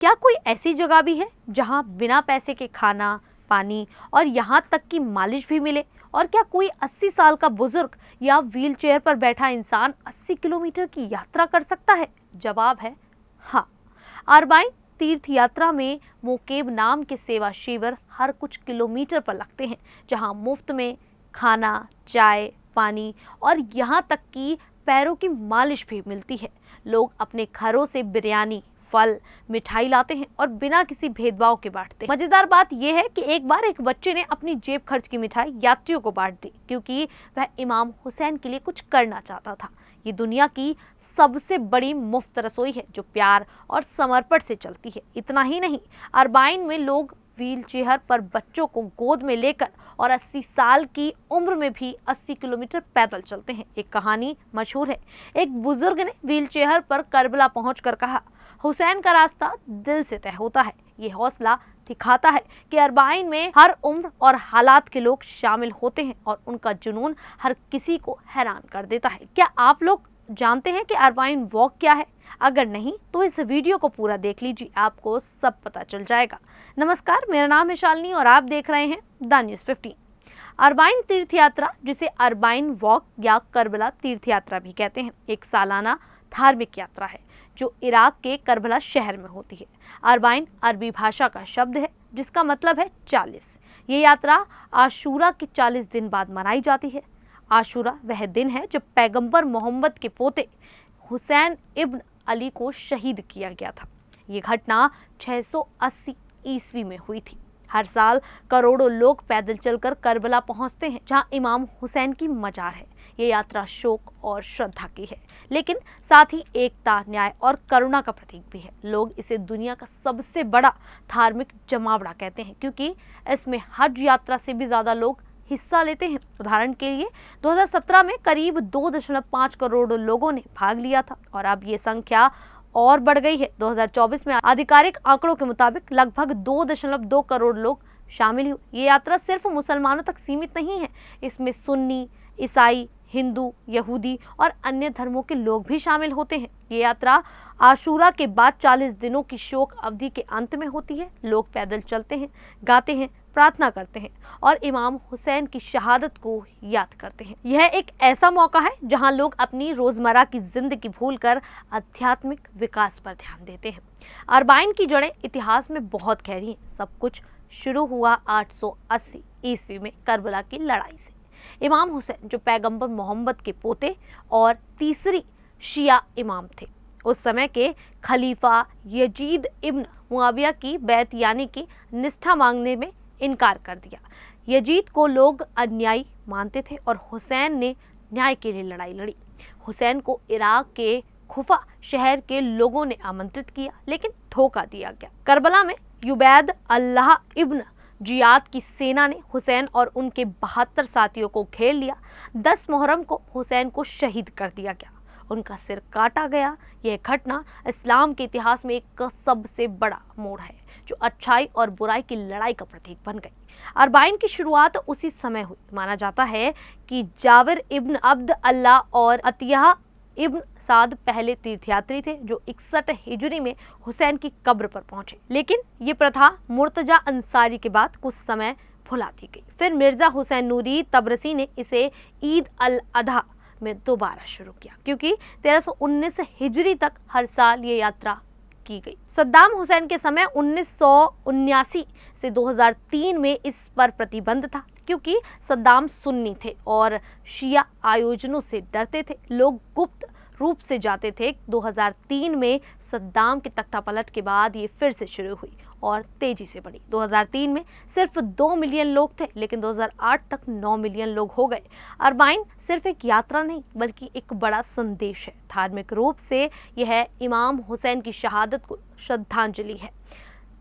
क्या कोई ऐसी जगह भी है जहां बिना पैसे के खाना, पानी और यहाँ तक कि मालिश भी मिले? और क्या कोई 80 साल का बुजुर्ग या व्हीलचेयर पर बैठा इंसान 80 किलोमीटर की यात्रा कर सकता है? जवाब है हाँ। अरबाइन तीर्थ यात्रा में मोकेब नाम के सेवा शिविर हर कुछ किलोमीटर पर लगते हैं, जहां मुफ्त में खाना, चाय, पानी और यहाँ तक कि पैरों की मालिश भी मिलती है। लोग अपने घरों से बिरयानी, फल, मिठाई लाते हैं और बिना किसी भेदभाव के बांटते हैं। मजेदार बात यह है कि एक बार एक बच्चे ने अपनी जेब खर्च की मिठाई यात्रियों को बांट दी, क्योंकि वह इमाम हुसैन के लिए कुछ करना चाहता था। ये दुनिया की सबसे बड़ी मुफ्त रसोई है जो प्यार और समर्पण से चलती है। इतना ही नहीं, अरबाइन में लोग व्हीलचेयर पर बच्चों को गोद में लेकर और 80 साल की उम्र में भी 80 किलोमीटर पैदल चलते हैं। एक कहानी मशहूर है। एक बुजुर्ग ने व्हीलचेयर पर करबला पहुंचकर कहा, हुसैन का रास्ता दिल से तय होता है। ये हौसला दिखाता है कि अरबाइन में हर उम्र और हालात के लोग शामिल होते हैं और उनका जुनून हर किसी को हैरान कर देता है। क्या आप लोग जानते हैं कि अरबाइन वॉक क्या है? अगर नहीं तो इस वीडियो को पूरा देख लीजिए, आपको सब पता चल जाएगा। नमस्कार, मेरा नाम है शालिनी और आप देख रहे हैं द न्यूज़ 15। अरबाइन तीर्थ यात्रा, जिसे अरबाइन वॉक या करबला तीर्थ यात्रा भी कहते हैं, एक सालाना धार्मिक यात्रा है जो इराक के करबला शहर में होती है। अरबाइन अरबी भाषा का शब्द है जिसका मतलब है 40। ये यात्रा आशूरा के 40 दिन बाद मनाई जाती है। आशूरा वह दिन है जब पैगंबर मोहम्मद के पोते हुसैन इब्न अली को शहीद किया गया था। ये घटना 680 ईस्वी में हुई थी। हर साल करोड़ों लोग पैदल चलकर करबला पहुंचते हैं, जहां इमाम हुसैन की मजार है। ये यात्रा शोक और श्रद्धा की है, लेकिन साथ ही एकता, न्याय और करुणा का प्रतीक भी है। लोग इसे दुनिया का सबसे बड़ा धार्मिक जमावड़ा कहते हैं, क्योंकि इसमें हज यात्रा से भी ज्यादा लोग हिस्सा लेते हैं। उदाहरण के लिए 2017 में करीब 2.5 करोड़ लोगों ने भाग लिया था और अब ये संख्या और बढ़ गई है। 2024 में आधिकारिक आंकड़ों के मुताबिक लगभग 2.2 करोड़ लोग शामिल हुए। ये यात्रा सिर्फ मुसलमानों तक सीमित नहीं है, इसमें सुन्नी, ईसाई, हिंदू, यहूदी और अन्य धर्मों के लोग भी शामिल होते हैं। ये यात्रा आशूरा के बाद 40 दिनों की शोक अवधि के अंत में होती है। लोग पैदल चलते हैं, गाते हैं, प्रार्थना करते हैं और इमाम हुसैन की शहादत को याद करते हैं। यह एक ऐसा मौका है जहां लोग अपनी रोजमर्रा की जिंदगी भूलकर आध्यात्मिक विकास पर ध्यान देते हैं। अरबाइन की जड़ें इतिहास में बहुत गहरी हैं। सब कुछ शुरू हुआ 880 ईस्वी में करबला की लड़ाई से। इमाम हुसैन, जो पैगंबर मोहम्मद के पोते और तीसरी शिया इमाम थे, उस समय के खलीफा यजीद इब्न मुआविया की बैत यानी कि निष्ठा मांगने में इनकार कर दिया। यजीद को लोग अन्यायी मानते थे और हुसैन ने न्याय के लिए लड़ाई लड़ी। हुसैन को इराक के खुफा शहर के लोगों ने आमंत्रित किया, लेकिन धोखा दिया गया। करबला में युबैद अल्लाह इब्न जियाद की सेना ने हुसैन और उनके 72 साथियों को घेर लिया। 10 मुहर्रम को हुसैन को शहीद कर दिया गया, उनका सिर काटा गया। यह घटना इस्लाम के इतिहास में एक सबसे बड़ा मोड़ है, जो अच्छाई और बुराई की लड़ाई का प्रतीक बन गई। अरबाइन की शुरुआत उसी समय हुई। माना जाता है कि जाबिर इब्न अब्द अल्लाह और अतिया इब्न साद पहले तीर्थयात्री थे जो 61 हिजरी में हुसैन की कब्र पर पहुंचे, लेकिन ये प्रथा मुर्तजा अंसारी के बाद कुछ समय भुला दी गई। फिर मिर्जा हुसैन नूरी तबरसी ने इसे ईद अल अधा में दोबारा शुरू किया, क्योंकि 1319 हिजरी तक हर साल ये यात्रा की गई। सद्दाम हुसैन के समय 1979 से 2003 में इस पर प्रतिबंध था, क्योंकि सद्दाम सुन्नी थे और शिया आयोजनों से डरते थे। लोग गुप्त रूप से जाते थे। 2003 में सद्दाम के तख्तापलट के बाद ये फिर से शुरू हुई और तेजी से बढ़ी। 2003 में सिर्फ 2 मिलियन लोग थे, लेकिन 2008 तक 9 मिलियन लोग हो गए। अरबाइन सिर्फ एक यात्रा नहीं, बल्कि एक बड़ा संदेश है। धार्मिक रूप से यह इमाम हुसैन की शहादत को श्रद्धांजलि है।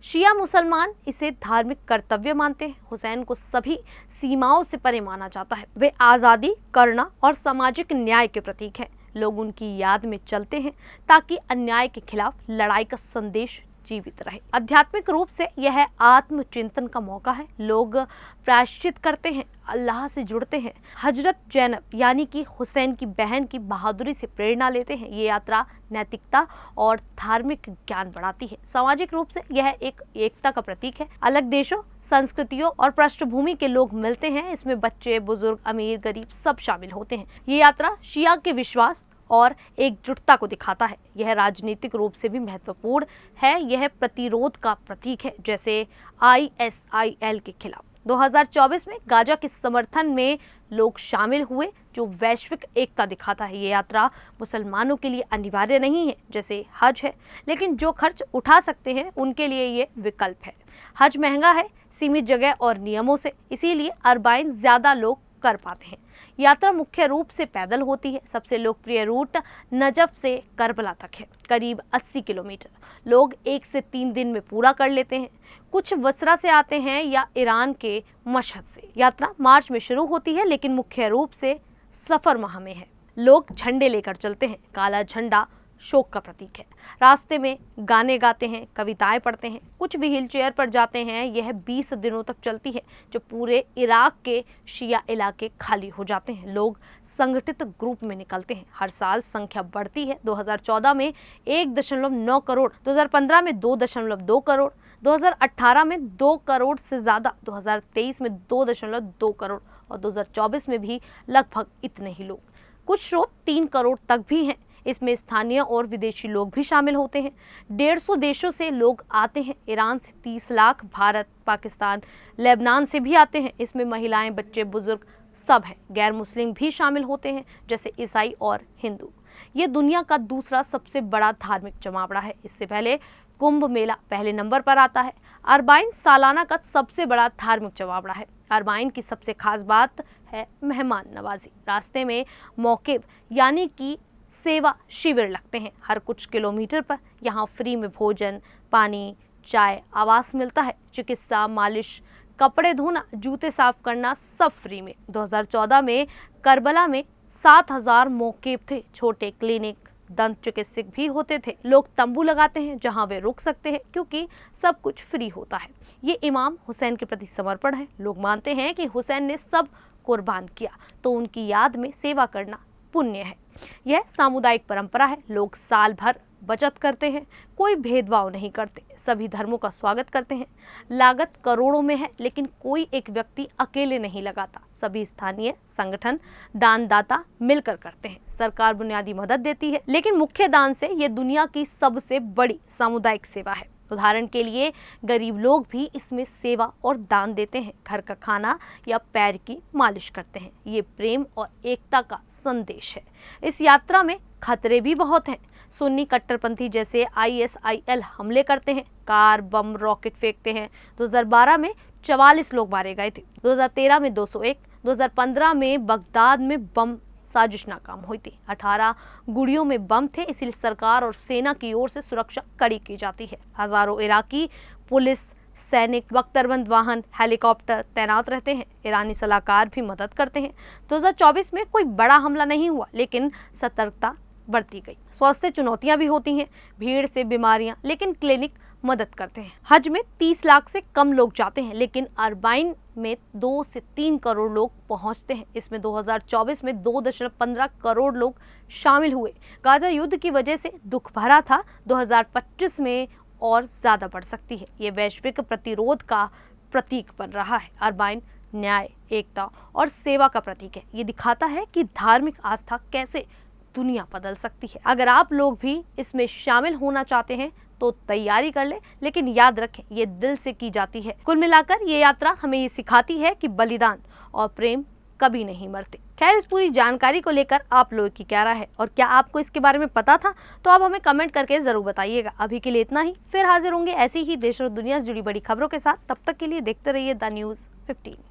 शिया मुसलमान इसे धार्मिक कर्तव्य मानते हैं। हुसैन को सभी सीमाओं से परे माना जाता है। वे आज़ादी, करुणा और सामाजिक न्याय के प्रतीक हैं। लोग उनकी याद में चलते हैं ताकि अन्याय के खिलाफ लड़ाई का संदेश जीवित रहे। आध्यात्मिक रूप से यह आत्मचिंतन का मौका है। लोग प्रायश्चित करते हैं, अल्लाह से जुड़ते हैं, हजरत जैनब यानी कि हुसैन की बहन की बहादुरी से प्रेरणा लेते हैं। ये यात्रा नैतिकता और धार्मिक ज्ञान बढ़ाती है। सामाजिक रूप से यह एक एकता का प्रतीक है। अलग देशों, संस्कृतियों और पृष्ठभूमि के लोग मिलते हैं। इसमें बच्चे, बुजुर्ग, अमीर, गरीब सब शामिल होते हैं। ये यात्रा शिया के विश्वास और एकजुटता को दिखाता है। यह राजनीतिक रूप से भी महत्वपूर्ण है। यह प्रतिरोध का प्रतीक है, जैसे ISIL के खिलाफ 2024 में गाजा के समर्थन में लोग शामिल हुए, जो वैश्विक एकता दिखाता है। ये यात्रा मुसलमानों के लिए अनिवार्य नहीं है जैसे हज है, लेकिन जो खर्च उठा सकते हैं उनके लिए ये विकल्प है। हज महंगा है, सीमित जगह और नियमों से, इसीलिए अरबाइन ज्यादा लोग कर पाते हैं। यात्रा मुख्य रूप से पैदल होती है। सबसे लोकप्रिय रूट नजफ से करबला तक है, करीब 80 किलोमीटर। लोग 1 से 3 दिन में पूरा कर लेते हैं। कुछ बसरा से आते हैं या ईरान के मशहद से। यात्रा मार्च में शुरू होती है, लेकिन मुख्य रूप से सफर माह में है। लोग झंडे लेकर चलते हैं। काला झंडा शोक का प्रतीक है। रास्ते में गाने गाते हैं, कविताएं पढ़ते हैं। कुछ भी व्हील चेयर पर जाते हैं। यह 20 दिनों तक चलती है, जो पूरे इराक के शिया इलाके खाली हो जाते हैं। लोग संगठित ग्रुप में निकलते हैं। हर साल संख्या बढ़ती है। 2014 में 1.9 करोड़, 2015 में 2.2 करोड़, 2018 में 2 करोड़ से ज़्यादा, 2023 में 2.2 करोड़ और 2024 में भी लगभग इतने ही लोग। कुछ स्रोत 3 करोड़ तक भी हैं। इसमें स्थानीय और विदेशी लोग भी शामिल होते हैं। 150 देशों से लोग आते हैं। ईरान से 30 लाख, भारत, पाकिस्तान, लेबनान से भी आते हैं। इसमें महिलाएं, बच्चे, बुजुर्ग सब हैं। गैर मुस्लिम भी शामिल होते हैं, जैसे ईसाई और हिंदू। ये दुनिया का दूसरा सबसे बड़ा धार्मिक जमावड़ा है। इससे पहले कुंभ मेला पहले नंबर पर आता है। अरबाइन सालाना का सबसे बड़ा धार्मिक जमावड़ा है। अरबाइन की सबसे खास बात है मेहमान नवाजी। रास्ते में मौकेब यानी कि सेवा शिविर लगते हैं। हर कुछ किलोमीटर पर यहाँ फ्री में भोजन, पानी, चाय, आवास मिलता है। चिकित्सा, मालिश, कपड़े धोना, जूते साफ करना सब फ्री में। 2014 में करबला में 7000 मौकेब थे। छोटे क्लिनिक, दंत चिकित्सक भी होते थे। लोग तंबू लगाते हैं जहां वे रुक सकते हैं, क्योंकि सब कुछ फ्री होता है। ये इमाम हुसैन के प्रति समर्पण है। लोग मानते हैं कि हुसैन ने सब कुर्बान किया, तो उनकी याद में सेवा करना पुण्य है। यह सामुदायिक परंपरा है। लोग साल भर बचत करते हैं, कोई भेदभाव नहीं करते, सभी धर्मों का स्वागत करते हैं। लागत करोड़ों में है, लेकिन कोई एक व्यक्ति अकेले नहीं लगाता। सभी स्थानीय संगठन, दानदाता मिलकर करते हैं। सरकार बुनियादी मदद देती है, लेकिन मुख्य दान से ये दुनिया की सबसे बड़ी सामुदायिक सेवा है। उदाहरण के लिए गरीब लोग भी इसमें सेवा और दान देते हैं। घर का खाना या पैर की मालिश करते हैं। ये प्रेम और एकता का संदेश है। इस यात्रा में खतरे भी बहुत हैं। सुन्नी कट्टरपंथी जैसे ISIL हमले करते हैं, कार, बम, रॉकेट फेंकते हैं। 2012 में 44 लोग मारे गए थे। 2013 में 201, 2015 में बगदाद में बम साजिश नाकाम हुई थी। 18 गुड़ियों में बम थे, इसलिए सरकार और सेना की ओर से सुरक्षा कड़ी की जाती है। हजारों इराकी पुलिस, सैनिक, बख्तरबंद वाहन, हेलीकॉप्टर तैनात रहते हैं। ईरानी सलाहकार भी मदद करते हैं। 2024 में कोई बड़ा हमला नहीं हुआ, लेकिन सतर्कता बढ़ती गई। स्वास्थ्य चुनौतियां भी होती हैं, भीड़ से बीमारियां, लेकिन क्लिनिक मदद करते हैं। हज में 30 लाख से कम लोग जाते हैं, लेकिन अरबाइन में 2 से 3 करोड़ लोग पहुंचते हैं। इसमें 2024 में 2.15 करोड़ लोग शामिल हुए। गाजा युद्ध की वजह से दुख भरा था। 2025 में और ज्यादा बढ़ सकती है। ये वैश्विक प्रतिरोध का प्रतीक बन रहा है। अरबाइन न्याय, एकता और सेवा का प्रतीक है। ये दिखाता है कि धार्मिक आस्था कैसे दुनिया बदल सकती है। अगर आप लोग भी इसमें शामिल होना चाहते हैं तो तैयारी कर ले, लेकिन याद रखें ये दिल से की जाती है। कुल मिलाकर ये यात्रा हमें ये सिखाती है कि बलिदान और प्रेम कभी नहीं मरते। खैर, इस पूरी जानकारी को लेकर आप लोगों की क्या राय है और क्या आपको इसके बारे में पता था? तो आप हमें कमेंट करके जरूर बताइएगा। अभी के लिए इतना ही, फिर हाजिर होंगे ऐसी ही देश और दुनिया से जुड़ी बड़ी खबरों के साथ। तब तक के लिए देखते रहिए द न्यूज़ 15।